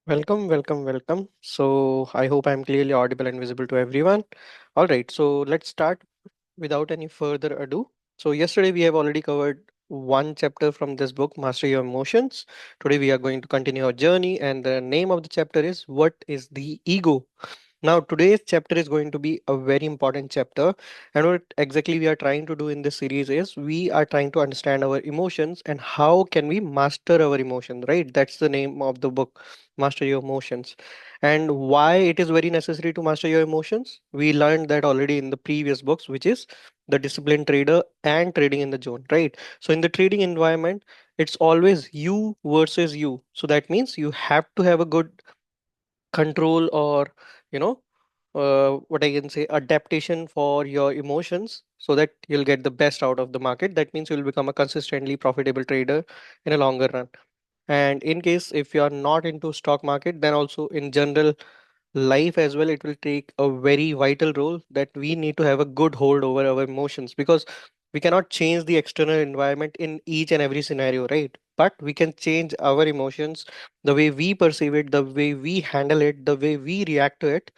Welcome, welcome, welcome. So, I hope I'm clearly audible and visible to everyone. All right, so let's start without any further ado. So, yesterday we have already covered one chapter from this book, Master Your Emotions. Today we are going to continue our journey, and the name of the chapter is What is the Ego? Now, today's chapter is going to be a very important chapter. And what exactly we are trying to do in this series is we are trying to understand our emotions and how can we master our emotions, right? That's the name of the book, Master Your Emotions. And why it is very necessary to master your emotions? We learned that already in the previous books, which is the disciplined trader and trading in the zone, right? So, in the trading environment, it's always you versus you. So, that means you have to have a good control or you know what I can say adaptation for your emotions so that you'll get the best out of the market. That means you'll become a consistently profitable trader in a longer run. And in case if you are not into stock market, then also in general life as well, it will take a very vital role that we need to have a good hold over our emotions, because we cannot change the external environment in each and every scenario, right? But we can change our emotions, the way we perceive it, the way we handle it, the way we react to it,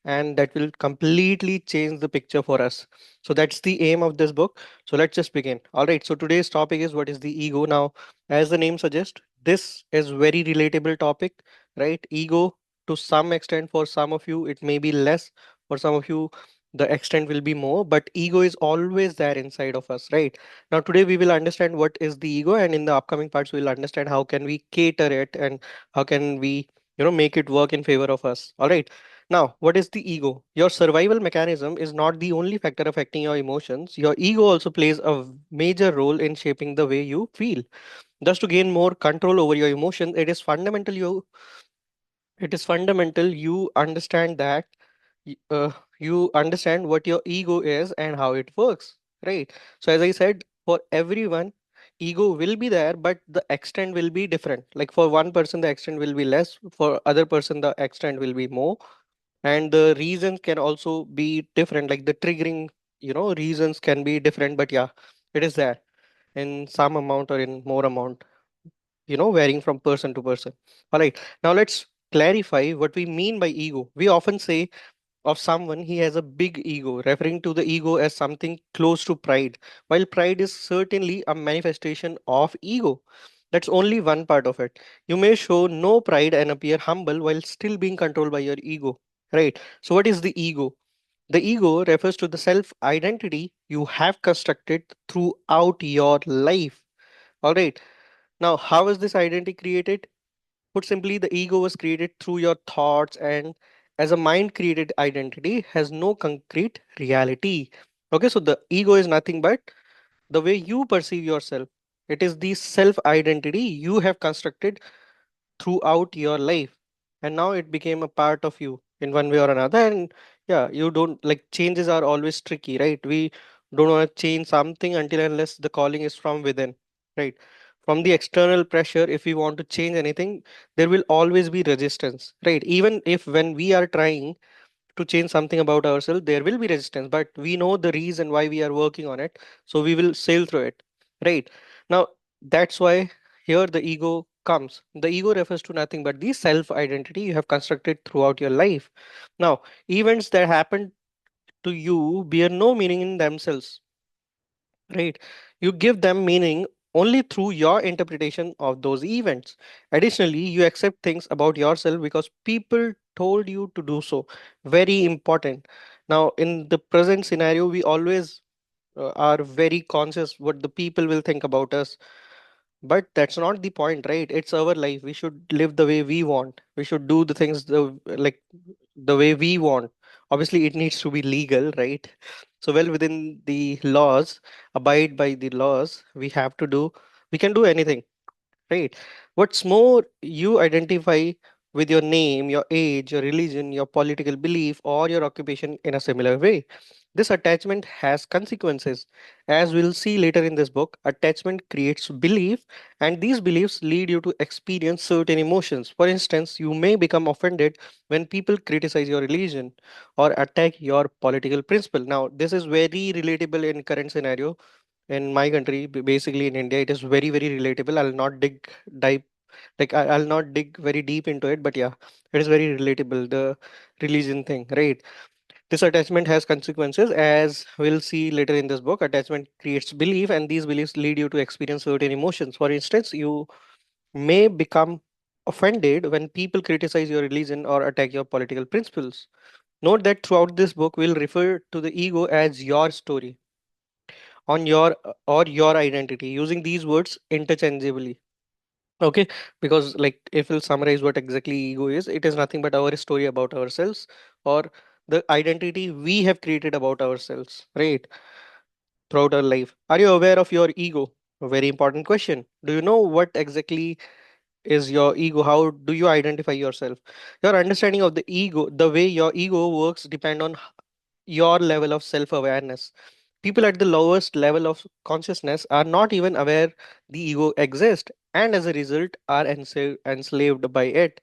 and that will completely change the picture for us. So that's the aim of this book. So let's just begin. All right, so today's topic is what is the ego. Now, as the name suggests, this is very relatable topic, right? Ego, to some extent, for some of you it may be less, for some of you the extent will be more, but ego is always there inside of us, right? Now today we will understand what is the ego, and in the upcoming parts we'll understand how can we cater it and how can we make it work in favor of us. All right, now what is the ego? Your survival mechanism is not the only factor affecting your emotions. Your ego also plays a major role in shaping the way you feel. Thus, to gain more control over your emotions, it is fundamental you understand that you understand what your ego is and how it works, right? So as I said, for everyone ego will be there, but the extent will be different. Like for one person the extent will be less, for other person the extent will be more, and the reasons can also be different, like the triggering reasons can be different, but yeah, it is there in some amount or in more amount, varying from person to person. All right, now let's clarify what we mean by ego. We often say of someone he has a big ego, referring to the ego as something close to pride. While pride is certainly a manifestation of ego, that's only one part of it. You may show no pride and appear humble while still being controlled by your ego, right? So what is the ego? The ego refers to the self identity you have constructed throughout your life. All right, now how is this identity created? Put simply, the ego was created through your thoughts, and as a mind created identity has no concrete reality. Okay, so the ego is nothing but the way you perceive yourself. It is the self identity you have constructed throughout your life, and now it became a part of you in one way or another. And yeah, you don't like, changes are always tricky, right? We don't want to change something until unless the calling is from within, right? From the external pressure, if we want to change anything, there will always be resistance, right? Even if when we are trying to change something about ourselves, there will be resistance, but we know the reason why we are working on it, so we will sail through it, right? Now that's why here the ego comes. The ego refers to nothing but the self identity you have constructed throughout your life. Now, events that happen to you bear no meaning in themselves, right? You give them meaning only through your interpretation of those events. Additionally, you accept things about yourself because people told you to do so. Very important. Now in the present scenario, we always are very conscious what the people will think about us, but that's not the point, right? It's our life. We should live the way we want. We should do the things the way we want. Obviously it needs to be legal, right? So well within the laws, abide by the laws. We can do anything, right? What's more, you identify with your name, your age, your religion, your political belief, or your occupation in a similar way. This attachment has consequences. As we'll see later in this book, attachment creates belief, and these beliefs lead you to experience certain emotions. For instance, you may become offended when people criticize your religion or attack your political principle. Now, this is very relatable in current scenario in my country, basically in India. It is very, very relatable. I'll not dig dive. Like I'll not dig very deep into it, but yeah, it is very relatable, the religion thing, right? This attachment has consequences, as we'll see later in this book. Attachment creates belief, and these beliefs lead you to experience certain emotions. For instance, you may become offended when people criticize your religion or attack your political principles. Note that throughout this book, we'll refer to the ego as your story, on your or your identity, using these words interchangeably. Okay, because like if we'll summarize what exactly ego is, it is nothing but our story about ourselves, or the identity we have created about ourselves, right? Throughout our life. Are you aware of your ego? A very important question. Do you know what exactly is your ego? How do you identify yourself? Your understanding of the ego, the way your ego works, depend on your level of self-awareness. People at the lowest level of consciousness are not even aware the ego exists, and as a result are enslaved by it.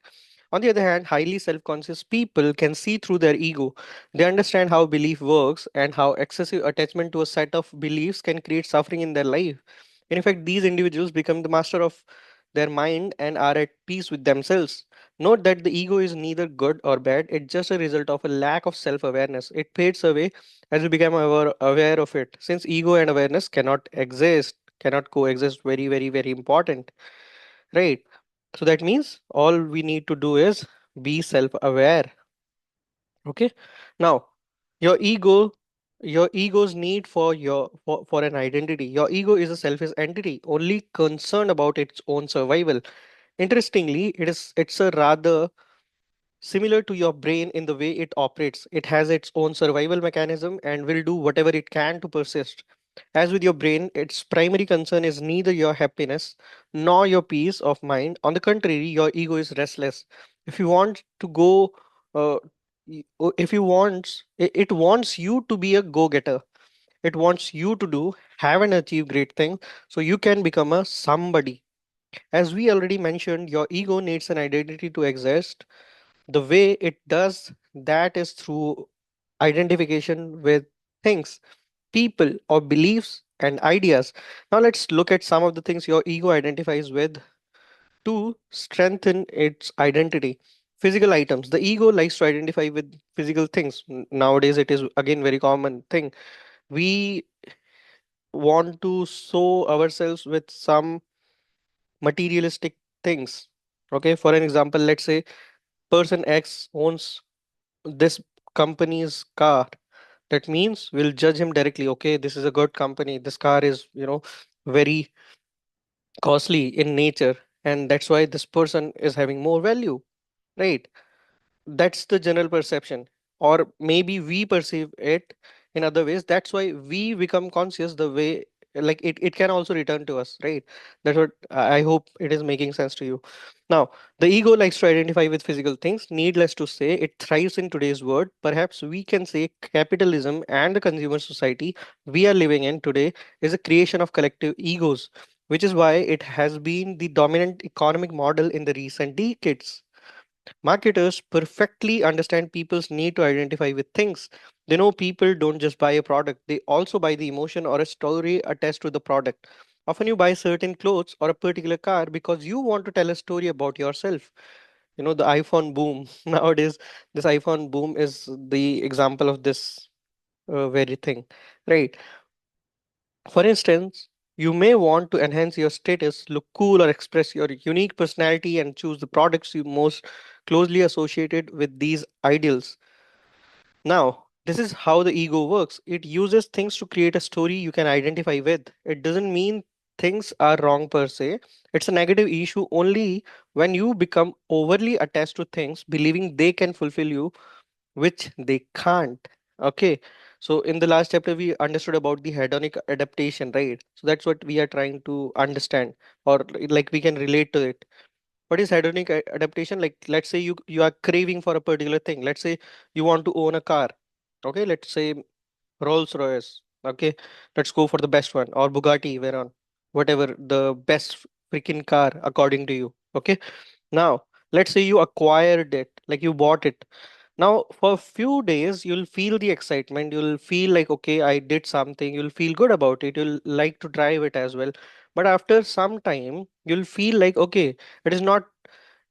On the other hand, highly self conscious people can see through their ego. They understand how belief works and how excessive attachment to a set of beliefs can create suffering in their life. In fact, these individuals become the master of their mind and are at peace with themselves. Note that the ego is neither good or bad, it's just a result of a lack of self awareness. It fades away as we become aware of it. Since ego and awareness cannot coexist, very, very, very important. Right. So that means all we need to do is be self aware. Okay. Now, your ego, your ego's need for for an identity. Your ego is a selfish entity, only concerned about its own survival. Interestingly, it's a rather similar to your brain in the way it operates. It has its own survival mechanism and will do whatever it can to persist. As with your brain, its primary concern is neither your happiness nor your peace of mind. On the contrary, your ego is restless. If you want to go, if you want, it wants you to be a go getter. It wants you to do, have, and achieve great things so you can become a somebody. As we already mentioned, your ego needs an identity to exist. The way it does that is through identification with things, people, or beliefs and ideas. Now let's look at some of the things your ego identifies with to strengthen its identity. Physical items. The ego likes to identify with physical things. Nowadays, it is again very common thing. We want to show ourselves with some materialistic things. Okay, for an example, let's say person X owns this company's car. That means we'll judge him directly. Okay, this is a good company. This car is, very costly in nature, and that's why this person is having more value, right? That's the general perception, or maybe we perceive it in other ways. That's why we become conscious the way, like it can also return to us, right? That's what I hope it is making sense to you. Now, the ego likes to identify with physical things. Needless to say, it thrives in today's world. Perhaps we can say capitalism and the consumer society we are living in today is a creation of collective egos, which is why it has been the dominant economic model in the recent decades. Marketers perfectly understand people's need to identify with things. They know people don't just buy a product, they also buy the emotion or a story attached to the product. Often you buy certain clothes or a particular car because you want to tell a story about yourself. The iPhone boom. Nowadays, this iPhone boom is the example of this very thing, right? For instance, you may want to enhance your status, look cool, or express your unique personality and choose the products you most closely associated with these ideals. Now, this is how the ego works. It uses things to create a story you can identify with. It doesn't mean things are wrong per se. It's a negative issue only when you become overly attached to things, believing they can fulfill you, which they can't. Okay. So in the last chapter, we understood about the hedonic adaptation, right? So that's what we are trying to understand, or like we can relate to it. What is hedonic adaptation? Like, let's say you are craving for a particular thing. Let's say you want to own a car. Okay, let's say Rolls Royce. Okay, let's go for the best one, or Bugatti Veyron, whatever the best freaking car according to you. Okay, now let's say you acquired it, like you bought it. Now, for a few days, you'll feel the excitement. You'll feel like, okay, I did something. You'll feel good about it. You'll like to drive it as well. But after some time, you'll feel like, okay, it is not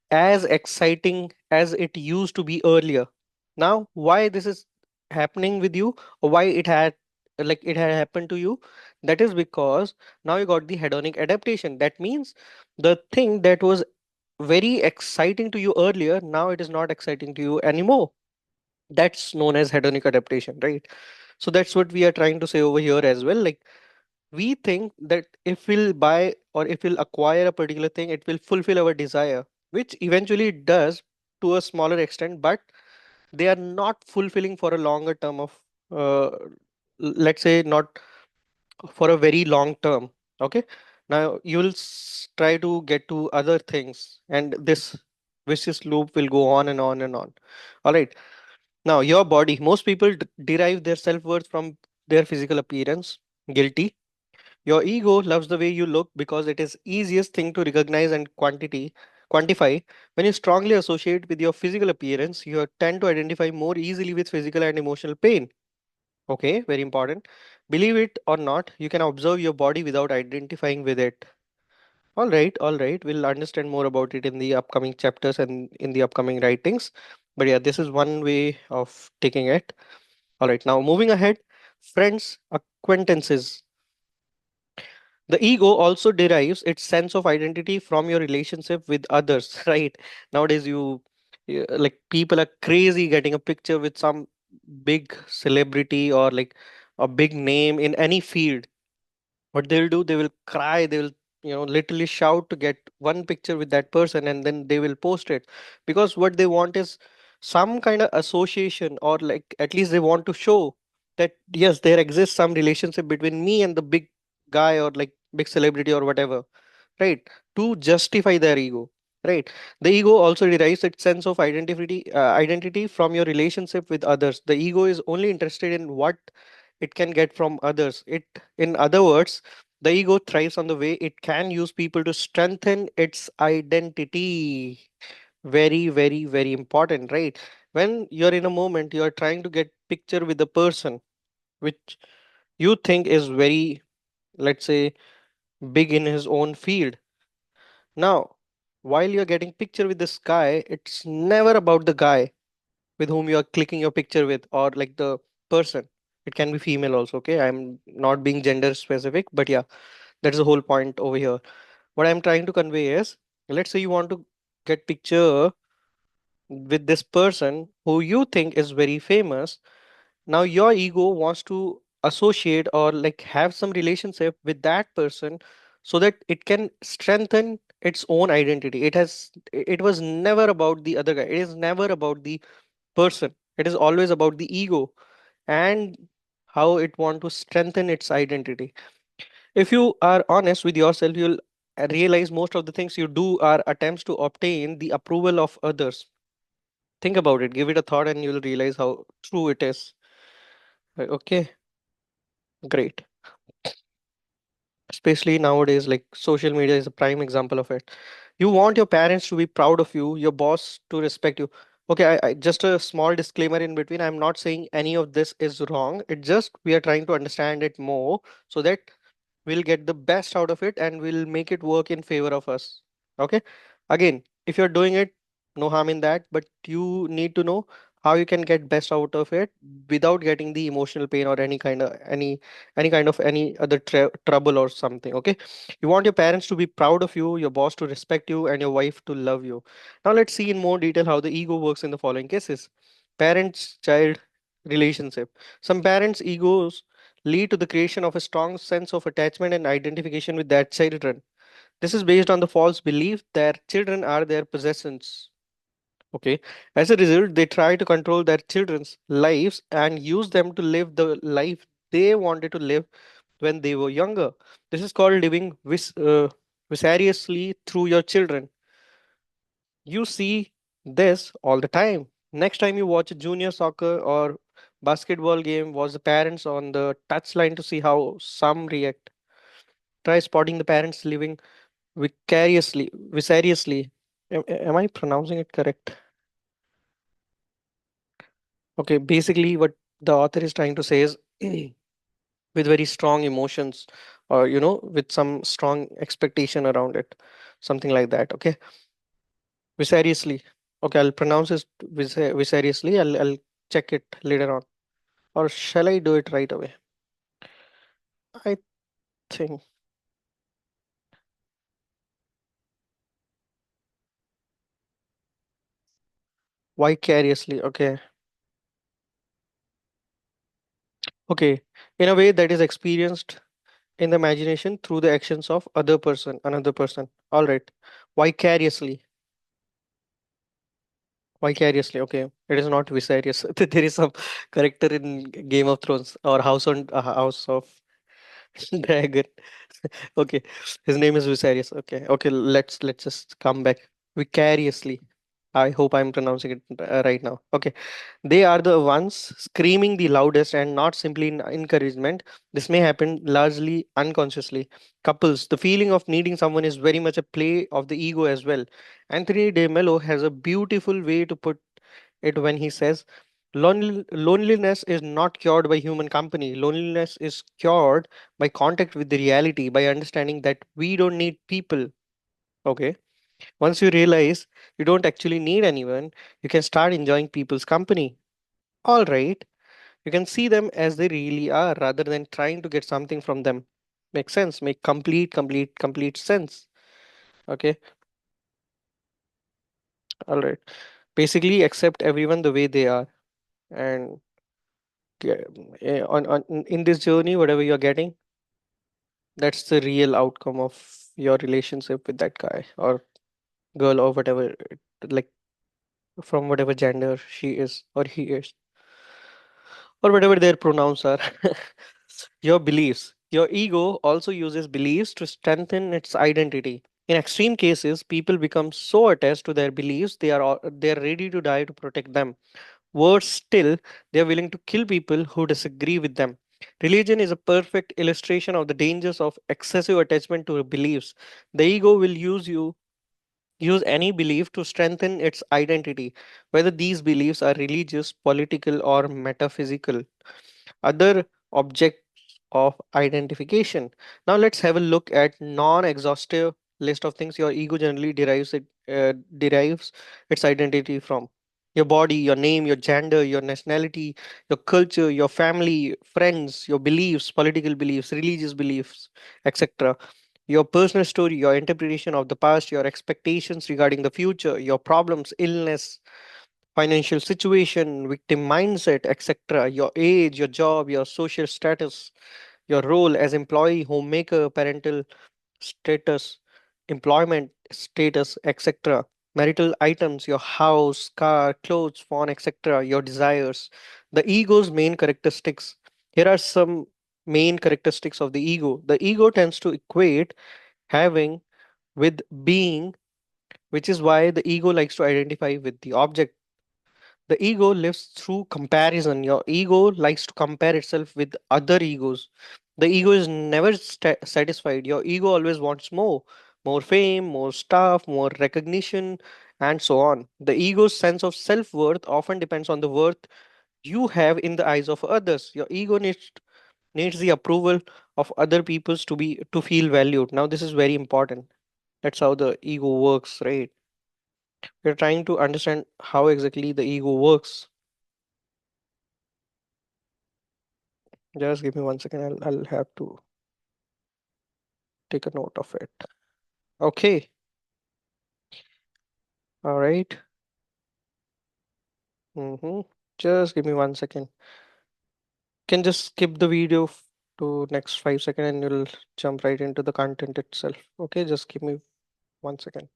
as exciting as it used to be earlier. Now, why this is happening with you, or why it had happened to you? That is because now you got the hedonic adaptation. That means the thing that was very exciting to you earlier, now it is not exciting to you anymore. That's known as hedonic adaptation, right? So that's what we are trying to say over here as well. Like, we think that if we'll buy or if we'll acquire a particular thing, it will fulfill our desire, which eventually it does to a smaller extent, but they are not fulfilling for a longer term of, let's say, not for a very long term. Okay. Now you'll try to get to other things, and this vicious loop will go on and on and on. All right. Now, your body, most people derive their self worth from their physical appearance. Guilty. Your ego loves the way you look because it is easiest thing to recognize and quantify. When you strongly associate with your physical appearance, you tend to identify more easily with physical and emotional pain. Okay, very important. Believe it or not, you can observe your body without identifying with it. All right, all right. We'll understand more about it in the upcoming chapters and in the upcoming writings. But yeah, this is one way of taking it. All right, now moving ahead, friends, acquaintances. The ego also derives its sense of identity from your relationship with others, right? Nowadays, like people are crazy getting a picture with some big celebrity or like a big name in any field. What they'll do, they will cry, they will, literally shout to get one picture with that person, and then they will post it, because what they want is some kind of association, or like at least they want to show that yes, there exists some relationship between me and the big guy or like big celebrity or whatever, right? To justify their ego, right? The ego also derives its sense of identity from your relationship with others. The ego is only interested in what it can get from others. It, in other words, the ego thrives on the way it can use people to strengthen its identity. Very, very, very important, right? When you're in a moment, you're trying to get picture with the person which you think is very, let's say, big in his own field. Now, while you're getting picture with this guy, it's never about the guy with whom you are clicking your picture with, or like the person. It can be female also, okay? I'm not being gender specific, but yeah, that's the whole point over here. What I'm trying to convey is, let's say you want to get picture with this person who you think is very famous. Now your ego wants to associate or like have some relationship with that person, so that it can strengthen its own identity. It was never about the other guy, it is never about the person, it is always about the ego, and how it want to strengthen its identity. If you are honest with yourself, you'll realize most of the things you do are attempts to obtain the approval of others. Think about it, give it a thought, and you'll realize how true it is. Okay, great. Especially nowadays, like social media is a prime example of it. You want your parents to be proud of you, your boss to respect you. Okay, I just a small disclaimer in between, I'm not saying any of this is wrong, it just we are trying to understand it more, so that we'll get the best out of it and we'll make it work in favor of us. Okay, again, if you're doing it, no harm in that, but you need to know how you can get best out of it without getting the emotional pain or any other trouble or something. Okay, you want your parents to be proud of you, your boss to respect you, and your wife to love you. Now let's see in more detail how the ego works in the following cases. Parents child relationship. Some parents egos lead to the creation of a strong sense of attachment and identification with their children. This is based on the false belief that children are their possessions. Okay. As a result, they try to control their children's lives and use them to live the life they wanted to live when they were younger. This is called living vicariously through your children. You see this all the time. Next time you watch a junior soccer or basketball game, watch the parents on the touchline to see how some react. Try spotting the parents living vicariously. Am I pronouncing it correct? Okay, basically, what the author is trying to say is with very strong emotions or with some strong expectation around it, something like that. Okay, vicariously. Okay, I'll pronounce it vicariously. I'll check it later on, or shall I do it right away? I think vicariously. Okay, okay, in a way that is experienced in the imagination through the actions of another person. All right, vicariously. Vicariously, okay. It is not vicarious. There is some character in Game of Thrones or House of Dragon. Okay, his name is Viserys. Okay, okay. Let's just come back vicariously. I hope I'm pronouncing it right now. Okay, they are the ones screaming the loudest and not simply in encouragement. This may happen largely unconsciously. Couples, the feeling of needing someone is very much a play of the ego as well. Anthony de Mello has a beautiful way to put it when he says, Loneliness is not cured by human company. Loneliness is cured by contact with the reality, by understanding that we don't need people. Okay. Once you realize you don't actually need anyone, you can start enjoying people's company. All right. You can see them as they really are rather than trying to get something from them. Make sense? Make complete sense. Okay. All right. Basically, accept everyone the way they are. And on in this journey, whatever you're getting, that's the real outcome of your relationship with that guy or girl or whatever, like from whatever gender she is or he is, or whatever their pronouns are. Your beliefs. Your ego also uses beliefs to strengthen its identity. In extreme cases, people become so attached to their beliefs they are ready to die to protect them. Worse still, they are willing to kill people who disagree with them. Religion is a perfect illustration of the dangers of excessive attachment to beliefs. The ego will use any belief to strengthen its identity, whether these beliefs are religious, political, or metaphysical. Other objects of identification. Now let's have a look at non-exhaustive list of things your ego generally derives its identity from. Your body, your name, your gender, your nationality, your culture, your family, friends, your beliefs, political beliefs, religious beliefs, etc. Your personal story, your interpretation of the past, your expectations regarding the future, your problems, illness, financial situation, victim mindset, etc., your age, your job, your social status, your role as employee, homemaker, parental status, employment status, etc., marital items, your house, car, clothes, phone, etc., your desires, the ego's main characteristics. Here are some main characteristics of the ego. The ego tends to equate having with being, which is why the ego likes to identify with the object. The ego lives through comparison. Your ego likes to compare itself with other egos. The ego is never satisfied. Your ego always wants more fame, more stuff, more recognition, and so on. The ego's sense of self worth often depends on the worth you have in the eyes of others. Your ego needs the approval of other people's to feel valued. Now, this is very important. That's how the ego works, right? We're trying to understand how exactly the ego works. Just give me 1 second. I'll have to take a note of it. Okay. All right. Mm-hmm. Just give me 1 second. Can just skip the video to next 5 seconds and you'll jump right into the content itself. Okay. Just give me 1 second.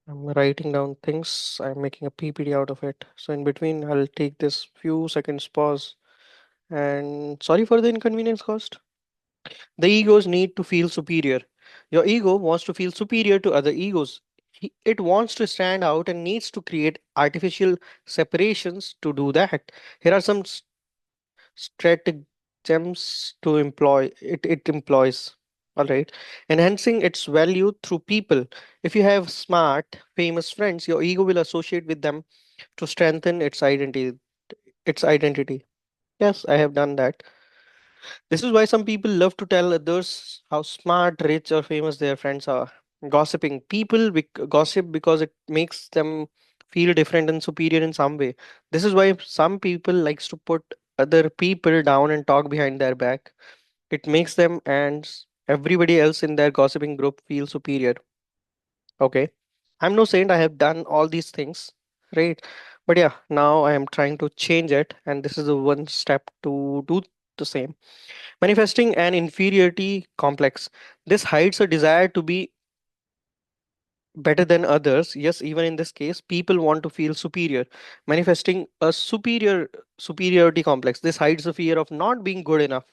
I'm writing down things. I'm making a PPT out of it. So in between, I'll take this few seconds pause. And sorry for the inconvenience caused. The egos need to feel superior. Your ego wants to feel superior to other egos. It wants to stand out and needs to create artificial separations to do that. Here are some stratagems to it employs. All right. Enhancing its value through people. If you have smart, famous friends, your ego will associate with them to strengthen its identity. Yes, I have done that. This is why some people love to tell others how smart, rich, or famous their friends are. Gossiping. People gossip because it makes them feel different and superior in some way. This is why some people likes to put other people down and talk behind their back. It makes them and everybody else in their gossiping group feel superior. Okay. I'm no saint. I have done all these things, right? But yeah, now I am trying to change it, and this is the one step to do the same. Manifesting an inferiority complex. This hides a desire to be better than others. Yes, even in this case, people want to feel superior. Manifesting a superiority complex. This hides the fear of not being good enough.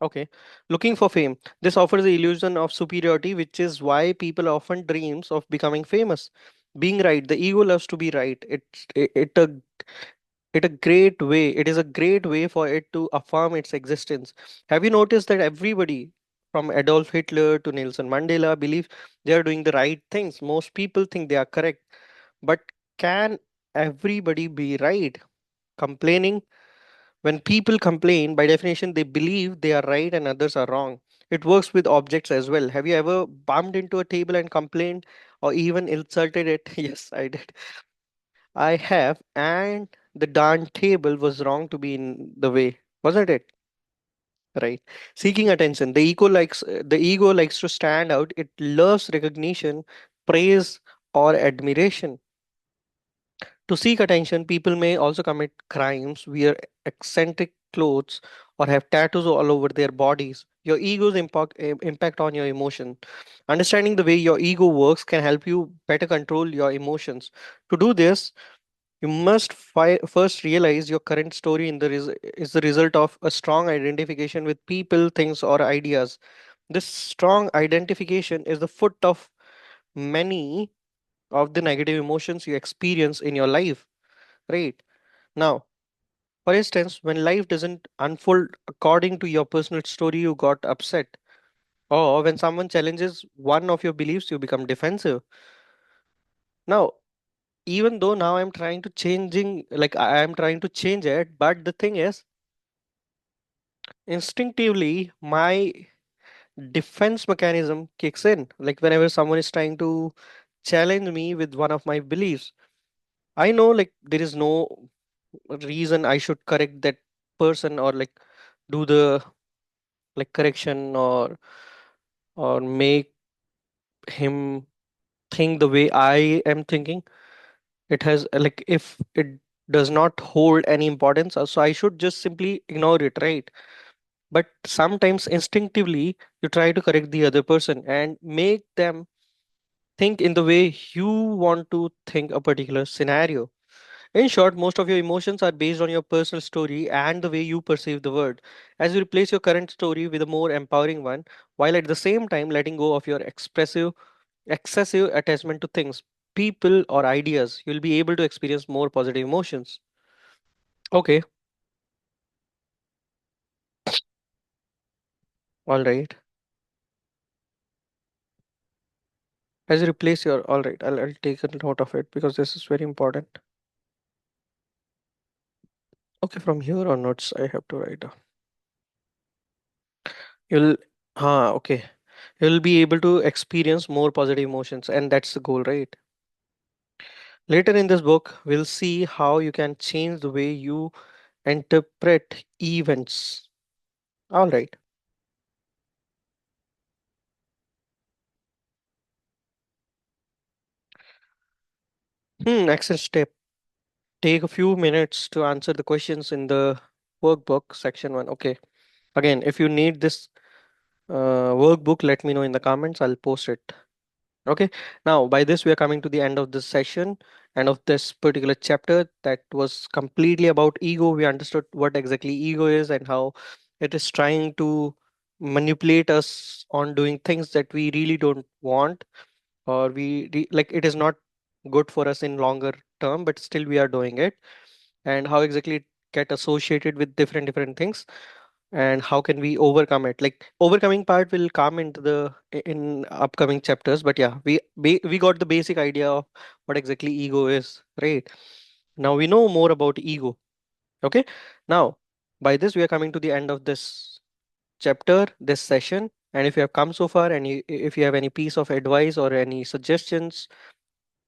Okay. Looking for fame. This offers the illusion of superiority, which is why people often dreams of becoming famous. Being right. The ego loves to be right. It is a great way for it to affirm its existence. Have you noticed that everybody from Adolf Hitler to Nelson Mandela believe they are doing the right things? Most people think they are correct. But can everybody be right? Complaining, when people complain, by definition, they believe they are right and others are wrong. It works with objects as well. Have you ever bumped into a table and complained or even insulted it? Yes, I did. I have, and the darn table was wrong to be in the way, wasn't it? Right. Seeking attention. The ego likes to stand out. It loves recognition, praise, or admiration. To seek attention, people may also commit crimes, wear eccentric clothes, or have tattoos all over their bodies. Your ego's impact on your emotion. Understanding the way your ego works can help you better control your emotions. To do this, you must first realize your current story is the result of a strong identification with people, things, or ideas. This strong identification is the foot of many of the negative emotions you experience in your life. Right. Now, for instance, when life doesn't unfold according to your personal story, you got upset. Or when someone challenges one of your beliefs, you become defensive. Now, even though now I'm trying to changing, like I'm trying to change it, but the thing is, instinctively, my defense mechanism kicks in. Like whenever someone is trying to challenge me with one of my beliefs, I know like there is no reason I should correct that person or like do the like correction or make him think the way I am thinking. It has like if it does not hold any importance, so I should just simply ignore it, right? But sometimes instinctively you try to correct the other person and make them think in the way you want to think a particular scenario. In short, most of your emotions are based on your personal story and the way you perceive the world. As you replace your current story with a more empowering one, while at the same time letting go of your excessive attachment to things, people, or ideas, you'll be able to experience more positive emotions. Okay, all right. As you replace your, all right, I'll take a note of it because this is very important. Okay, from here onwards, I have to write down. You'll, okay. You'll be able to experience more positive emotions, and that's the goal, right? Later in this book, we'll see how you can change the way you interpret events. All right. Action step. Take a few minutes to answer the questions in the workbook section one. Okay. Again, if you need this workbook, let me know in the comments. I'll post it. Okay. Now, by this, we are coming to the end of this session and of this particular chapter that was completely about ego. We understood what exactly ego is and how it is trying to manipulate us on doing things that we really don't want, or like it is not good for us in longer term, but still we are doing it, and how exactly it get associated with different things, and how can we overcome it. Like overcoming part will come into the in upcoming chapters, but yeah, we got the basic idea of what exactly ego is, right? Now we know more about ego. Okay. Now, by this, we are coming to the end of this chapter, this session. And if you have come so far and if you have any piece of advice or any suggestions,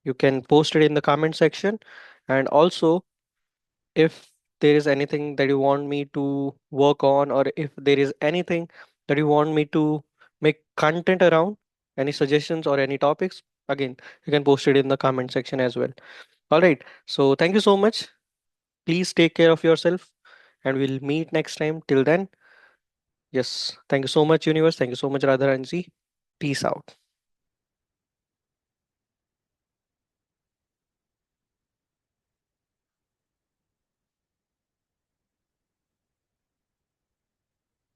you can post it in the comment section. And also, if there is anything that you want me to work on, or if there is anything that you want me to make content around, any suggestions or any topics, again, you can post it in the comment section as well. All right. So, thank you so much. Please take care of yourself and we'll meet next time. Till then, yes, thank you so much, universe. Thank you so much, Radharanji. Peace out.